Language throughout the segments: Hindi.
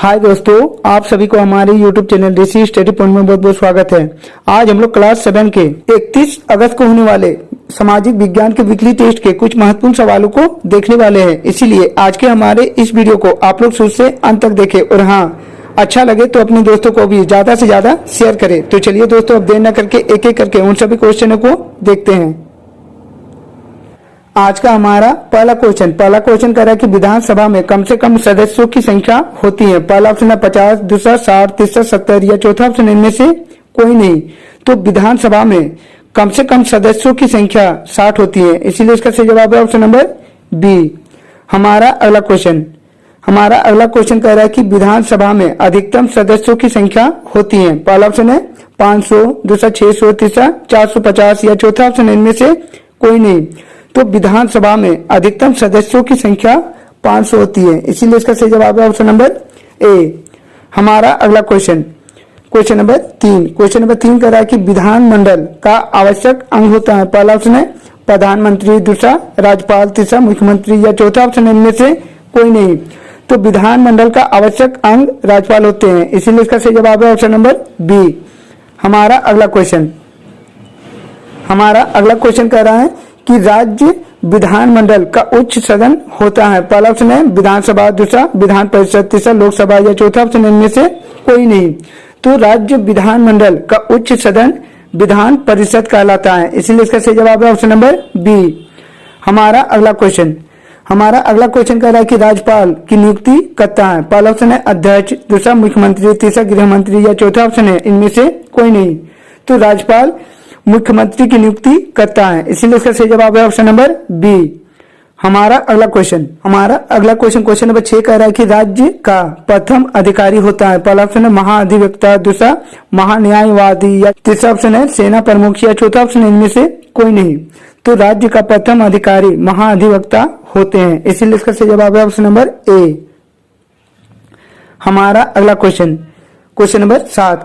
हाय दोस्तों, आप सभी को हमारे YouTube चैनल ऋषि स्टडी पॉइंट में बहुत बहुत स्वागत है। आज हम लोग क्लास 7 के 31 अगस्त को होने वाले सामाजिक विज्ञान के वीकली टेस्ट के कुछ महत्वपूर्ण सवालों को देखने वाले हैं। इसीलिए आज के हमारे इस वीडियो को आप लोग शुरू से अंत तक देखें और हाँ, अच्छा लगे तो अपने दोस्तों को भी ज्यादा से ज्यादा शेयर करें। तो चलिए दोस्तों, अब देर न करके एक एक करके उन सभी क्वेश्चनों को देखते हैं। आज का हमारा पहला क्वेश्चन कर रहा है कि विधानसभा में कम से कम सदस्यों की संख्या होती है। पहला ऑप्शन है 50, दूसरा 60, तीसरा 70 या चौथा ऑप्शन इनमें से कोई नहीं। तो विधानसभा में कम से कम सदस्यों की संख्या 60 होती है, इसीलिए इसका सही जवाब है ऑप्शन नंबर बी। हमारा अगला क्वेश्चन कह रहा है कि विधानसभा में अधिकतम सदस्यों की संख्या होती है। पहला ऑप्शन है 500, दूसरा 600, तीसरा 450 या चौथा ऑप्शन इनमें से कोई नहीं। तो विधानसभा में अधिकतम सदस्यों की संख्या 500 होती है, इसीलिए इसका सही जवाब है ऑप्शन नंबर ए। हमारा अगला क्वेश्चन नंबर 3 कह रहा है कि विधानमंडल का आवश्यक अंग होता है। पहला ऑप्शन है प्रधानमंत्री, दूसरा राज्यपाल, तीसरा मुख्यमंत्री या चौथा ऑप्शन इनमें से कोई नहीं। तो विधानमंडल का आवश्यक अंग राज्यपाल होते हैं, इसीलिए इसका सही जवाब है ऑप्शन नंबर बी। हमारा अगला क्वेश्चन कह रहा है कि राज्य विधानमंडल का उच्च सदन होता है। पहला ऑप्शन है विधानसभा, दूसरा विधान परिषद, तीसरा लोकसभा या चौथा ऑप्शन इनमें से कोई नहीं। तो राज्य विधानमंडल का उच्च सदन विधान परिषद कहलाता है, इसीलिए इसका सही जवाब है ऑप्शन नंबर बी। हमारा अगला क्वेश्चन कह रहा है कि राज्यपाल की नियुक्ति करता है। पहला ऑप्शन है अध्यक्ष, दूसरा मुख्यमंत्री, तीसरा गृह मंत्री या चौथा ऑप्शन है इनमें से कोई नहीं। तो राज्यपाल मुख्यमंत्री की नियुक्ति करता है, इसीलिए इसका सही जवाब है ऑप्शन नंबर बी। हमारा अगला क्वेश्चन नंबर 6 कह रहा है कि राज्य का प्रथम अधिकारी होता है। पहला ऑप्शन है महाधिवक्ता, दूसरा महान्यायवादी या तीसरा ऑप्शन है सेना प्रमुख या चौथा ऑप्शन इनमें से कोई नहीं। तो राज्य का प्रथम अधिकारी महाधिवक्ता होते हैं, इसीलिए इसका सही जवाब है ऑप्शन नंबर ए। हमारा अगला क्वेश्चन नंबर 7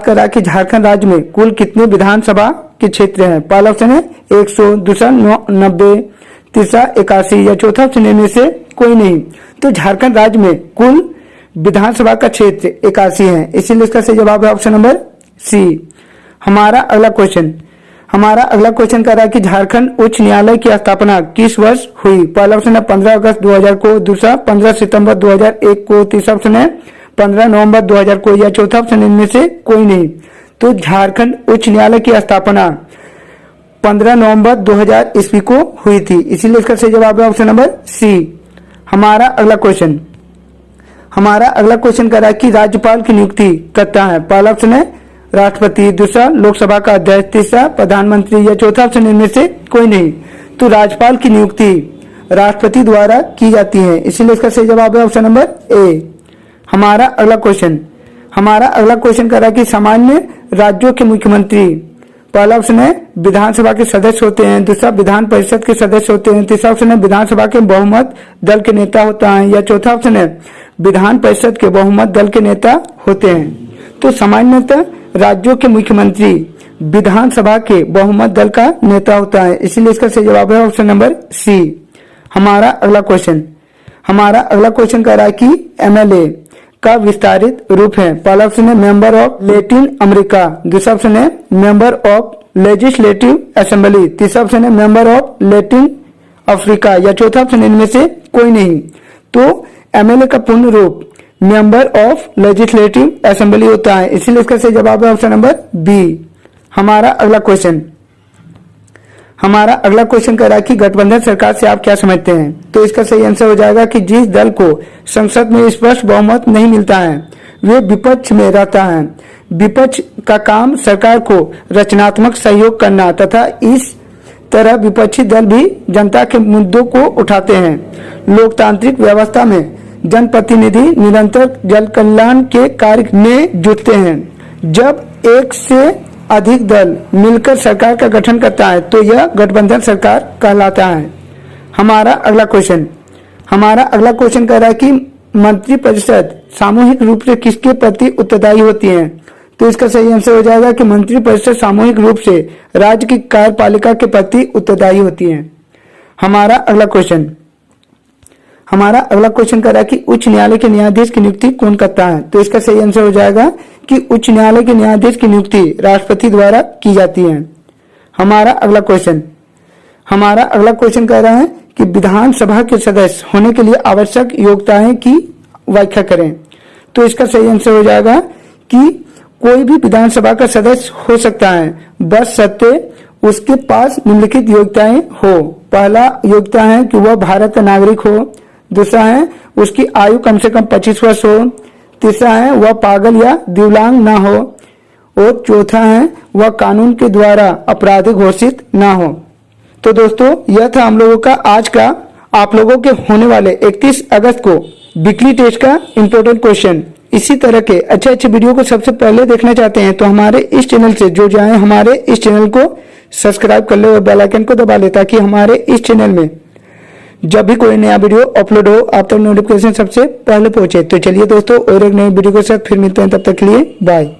कर रहा है कि झारखंड राज्य में कुल कितने विधानसभा के क्षेत्र हैं। पहला ऑप्शन है 100, दूसरा 90, तीसरा 81 या चौथा ऑप्शन इनमें से कोई नहीं। तो झारखंड राज्य में कुल विधानसभा का क्षेत्र 81 है, इसीलिए इसका सही जवाब है ऑप्शन नंबर सी। हमारा अगला क्वेश्चन कह रहा है कि झारखंड उच्च न्यायालय की स्थापना किस वर्ष हुई। पहला ऑप्शन है 15 अगस्त 2000 को, दूसरा 15 सितंबर 2001 को, तीसरा ऑप्शन है 15 नवंबर 2000 को या चौथा ऑप्शन इनमें से कोई नहीं। तो झारखंड उच्च न्यायालय की स्थापना 15 नवंबर 2000 ईस्वी को हुई थी, इसीलिए इसका सही जवाब है ऑप्शन नंबर सी। हमारा अगला क्वेश्चन कह रहा है कि राज्यपाल की नियुक्ति करता है। पहला ऑप्शन है राष्ट्रपति, दूसरा लोकसभा का अध्यक्ष, तीसरा प्रधानमंत्री या चौथा ऑप्शन इनमें से कोई नहीं। तो राज्यपाल की नियुक्ति राष्ट्रपति द्वारा की जाती है, इसीलिए इसका सही जवाब है ऑप्शन नंबर ए। हमारा अगला क्वेश्चन कह रहा है कि सामान्य राज्यों के मुख्यमंत्री पहला ऑप्शन है विधानसभा के सदस्य होते हैं, दूसरा विधान परिषद के सदस्य होते हैं, तीसरा ऑप्शन है विधानसभा के बहुमत दल के नेता होता है या चौथा ऑप्शन है विधान परिषद के बहुमत दल के नेता होते हैं। तो सामान्यतः राज्यों के मुख्यमंत्री विधानसभा के बहुमत दल का नेता होता है, इसीलिए इसका सही जवाब है ऑप्शन नंबर सी। हमारा अगला क्वेश्चन कह रहा है कि एमएलए का विस्तारित रूप है। पहला ऑप्शन है मेंबर ऑफ लैटिन अमेरिका, दूसरा ऑप्शन है मेंबर ऑफ लेजिस्लेटिव असेंबली, तीसरा ऑप्शन है मेंबर ऑफ लैटिन अफ्रीका या चौथा ऑप्शन इनमें से कोई नहीं। तो एमएलए का पूर्ण रूप मेंबर ऑफ लेजिस्लेटिव असेंबली होता है, इसीलिए इसका सही जवाब है ऑप्शन नंबर बी। हमारा अगला क्वेश्चन कह रहा है कि गठबंधन सरकार से आप क्या समझते हैं। तो इसका सही आंसर हो जाएगा कि जिस दल को संसद में स्पष्ट बहुमत नहीं मिलता है वे विपक्ष में रहता है। विपक्ष का काम सरकार को रचनात्मक सहयोग करना तथा इस तरह विपक्षी दल भी जनता के मुद्दों को उठाते हैं। लोकतांत्रिक व्यवस्था में जनप्रतिनिधि निरंतर जन कल्याण के कार्य में जुटते हैं। जब एक से अधिक दल मिलकर सरकार का गठन करता है तो यह गठबंधन सरकार कहलाता है। हमारा अगला क्वेश्चन कह रहा है कि मंत्रिपरिषद सामूहिक रूप से किसके प्रति उत्तरदायी होती है। तो इसका सही आंसर हो जाएगा कि मंत्रिपरिषद सामूहिक रूप से राज्य की कार्यपालिका के प्रति उत्तरदायी होती है। हमारा अगला हमारा अगला क्वेश्चन कर रहा है कि उच्च न्यायालय के न्यायाधीश की नियुक्ति कौन करता है। तो इसका सही आंसर हो जाएगा कि उच्च न्यायालय के न्यायाधीश की नियुक्ति राष्ट्रपति द्वारा की जाती है। हमारा अगला क्वेश्चन कह रहा है कि विधानसभा के सदस्य होने के लिए आवश्यक योग्यताएं की व्याख्या करें। तो इसका सही आंसर हो जाएगा कि कोई भी विधानसभा का सदस्य हो सकता है, बस सत्य उसके पास निम्नलिखित योग्यताएं हो। पहला योग्यता है कि वह भारत का नागरिक हो। दूसरा है उसकी आयु कम से कम 25 वर्ष हो। तीसरा है वह पागल या दिव्यांग ना हो। और चौथा है वह कानून के द्वारा अपराधी घोषित ना हो। तो दोस्तों यह था हम लोगों का आज का आप लोगों के होने वाले 31 अगस्त को वीकली टेस्ट का इम्पोर्टेंट क्वेश्चन। इसी तरह के अच्छे वीडियो को सबसे पहले देखना चाहते हैं तो हमारे इस चैनल से जो जाए हमारे इस चैनल को सब्सक्राइब कर ले और बेल आइकन को दबा ले ताकि हमारे इस चैनल में जब भी कोई नया वीडियो अपलोड हो आप तक नोटिफिकेशन सबसे पहले पहुंचे। तो चलिए दोस्तों और एक नई वीडियो के साथ फिर मिलते हैं, तब तक के लिए बाय।